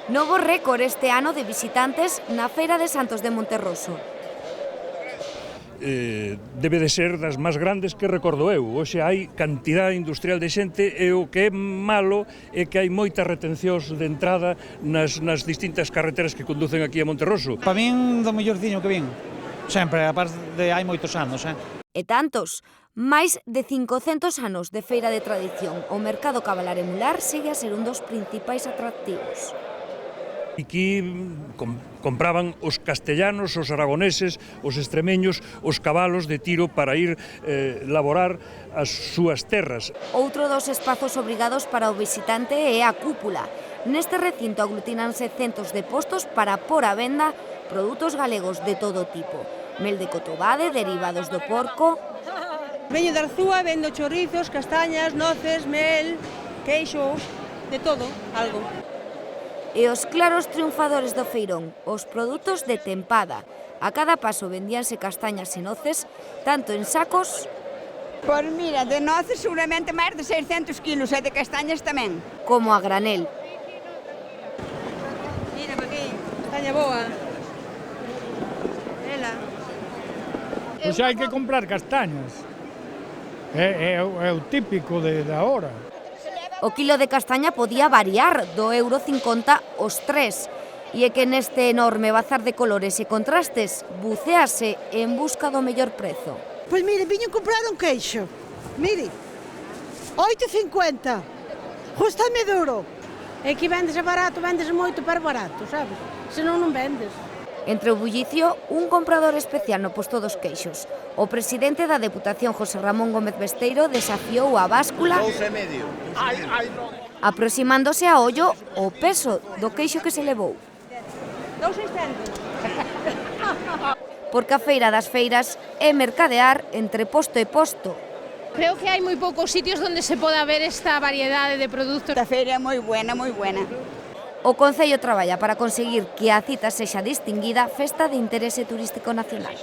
Novo récord este ano de visitantes na Feira de Santos de Monterroso. Debe de ser das máis grandes que recordo eu. Hoxe hai cantidade industrial de xente e o que é malo é que hai moitas retencións de entrada nas distintas carreteras que conducen aquí a Monterroso. Para min, do mellorciño que vin. Sempre, a parte de hai moitos anos, E tantos, máis de 500 anos de feira de tradición, o mercado cabalar e mular segue a ser un dos principais atractivos. Aquí compraban os castellanos, os aragoneses, os extremeños, os cabalos de tiro para ir laborar as súas terras. Outro dos espazos obrigados para o visitante é a cúpula. Neste recinto aglutínanse centos de postos para pôr a venda produtos galegos de todo tipo. Mel de cotobade, derivados do porco. Veño de Arzúa, vendo chorrizos, castañas, noces, mel, queixo, de todo, algo. E os claros triunfadores do feirón, os produtos de tempada. A cada paso vendíanse castañas e noces, tanto en sacos... Pois mira, de noces seguramente máis de 600 kilos e de castañas tamén. ...como a granel. Mira, pa aquí, castaña boa. Ela. Pois hai que comprar castañas. É o típico de ahora. O quilo de castaña podía variar do €1,50 aos 3. E é que neste enorme bazar de colores e contrastes bucease en busca do mellor prezo. Pois mire, viño comprar un queixo. Mire, 8,50. Justame duro. E que vendes barato, vendes moito para barato, sabes? Senón non vendes. Entre o bullicio, un comprador especial no posto dos queixos. O presidente da Deputación, José Ramón Gómez Besteiro, desafiou a báscula aproximándose a ollo o peso do queixo que se levou. 2,600. Porque a feira das feiras é mercadear entre posto e posto. Creo que hai moi poucos sitios onde se poda ver esta variedade de produtos. Esta feira é moi buena, moi buena. O Concello traballa para conseguir que a cita sexa distinguida Festa de Interese Turístico Nacional.